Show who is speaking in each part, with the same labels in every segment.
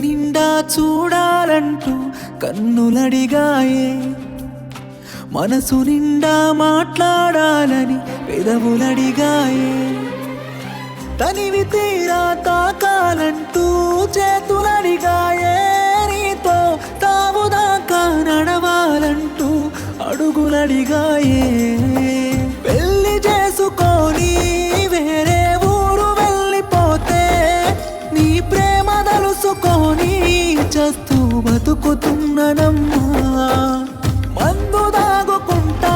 Speaker 1: నిండా చూడాలంటూ కన్నులడిగాయే, మనసు నిండా మాట్లాడాలని పెదవులడిగాయే, తనివి తీరా తాకాలంటూ చేతులడిగాయే, నీతో తావుదాకా నడవాలంటూ అడుగులడిగాయే. పెళ్లి చేసుకొని వేరే ఊరు వెళ్ళిపోతే నీ ప్రేమ తలుసుకొని చస్తూ బతుకుతున్ననమ్మా. మందు దాగుకుంటా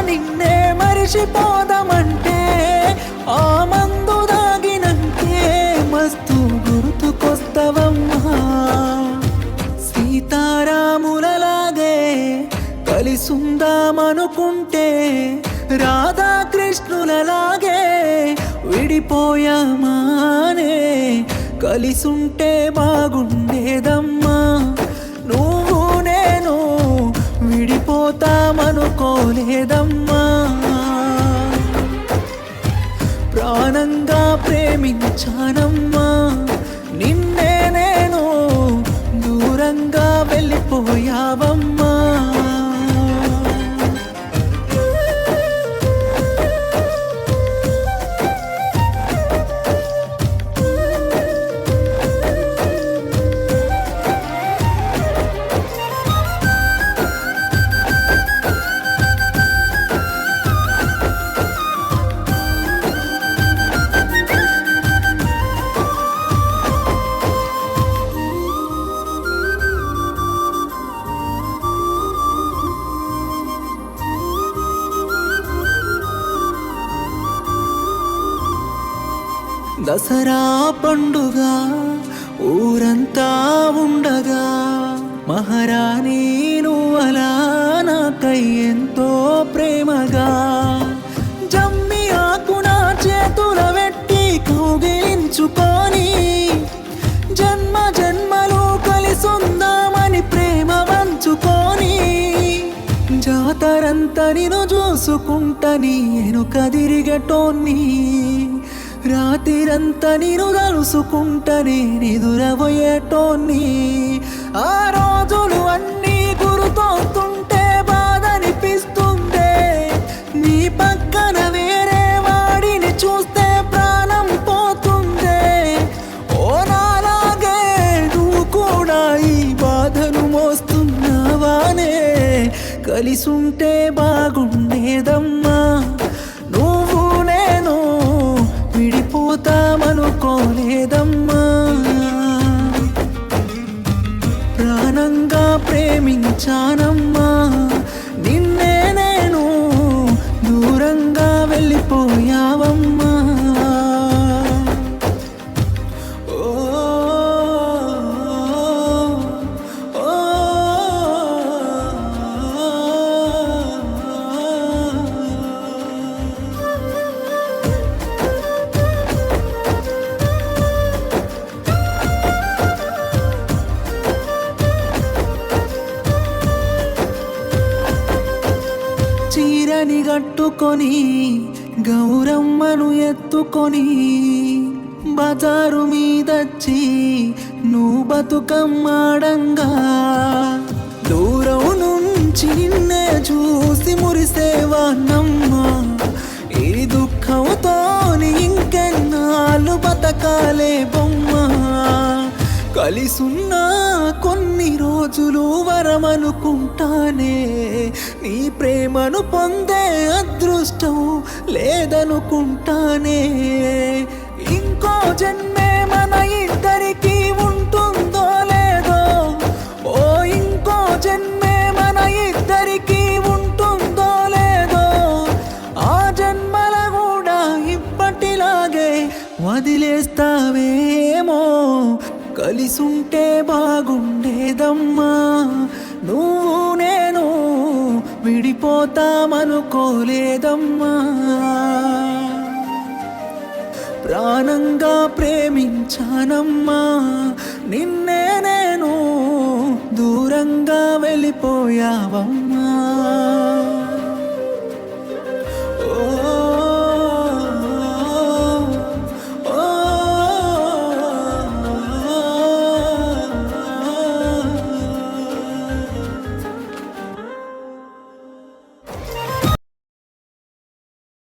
Speaker 1: నిన్నే మరిచిపోదామంటే ఆ మందు దాగినంటే మస్తు గుర్తుకొస్తవమ్మా. సీతారాములలాగే కలిసుందామనుకుంటే రాధాకృష్ణులలాగే విడిపోయామానే, కలిసుంటే బాగుండేదమ్మా. నువ్వు నేను విడిపోతామనుకోలేదమ్మా. ప్రాణంగా ప్రేమించానమ్మా, నిన్నే నేను దూరంగా వెళ్ళిపోయావమ్మా. దసరా పండుగ ఊరంతా ఉండగా మహారాణి నువ్వలా నాకై ఎంతో ప్రేమగా జమ్మి ఆకున చేతుల పెట్టి కౌగిలించుకొని జన్మ జన్మలు కలిసుందామని ప్రేమ పంచుకొని జాతరంతా నిన్ను చూసుకుంటని ఎనుక తిరిగటోన్ని, రాత్రిరంతా నేను తలుసుకుంటనే నిదురబోయేటోన్ని. ఆ రోజులు అన్నీ గుర్తొస్తుంటే బాధనిపిస్తుందే, నీ పక్కన వేరే వాడిని చూస్తే ప్రాణం పోతుందే. ఓ నాలాగే నువ్వు కూడా ఈ బాధను మోస్తున్నావానే, కలిసుంటే బాగుండేదమ్మా. నువ్వు నేను విడిపోతామనుకోలేదమ్మా. ప్రాణంగా ప్రేమించానమ్మా, నిన్నే నేను దూరంగా వెళ్ళిపోయావమ్మా. ఓ ఓ చీరని కట్టుకొని గౌరమ్మను ఎత్తుకొని బజారు మీదచ్చి నువ్వు బతుకమ్మాడంగా, దూరం నుంచి నిన్నే చూసి మురిసేవానమ్మా. ఈ దుఃఖంతోని ఇంకెన్నాళ్ళు బతకాలే బొమ్మా. కలిసున్నా కొన్ని రోజులు వరమనుకుంటానే, నీ ప్రేమను పొందే అదృష్టం లేదనుకుంటానే. ఇంకో జన్మే మన ఇద్దరికి ఉంటుందో లేదో, ఓ ఇంకో జన్మే మన ఇద్దరికి ఉంటుందో లేదో. ఆ జన్మల కూడా ఇప్పటిలాగే వదిలేస్తావేమో, కలిసుంటే బాగుండేదమ్మా. నువ్వు నేను విడిపోతామనుకోలేదమ్మా. ప్రాణంగా ప్రేమించానమ్మా, నిన్నే నేను దూరంగా వెళ్ళిపోయావమ్మా.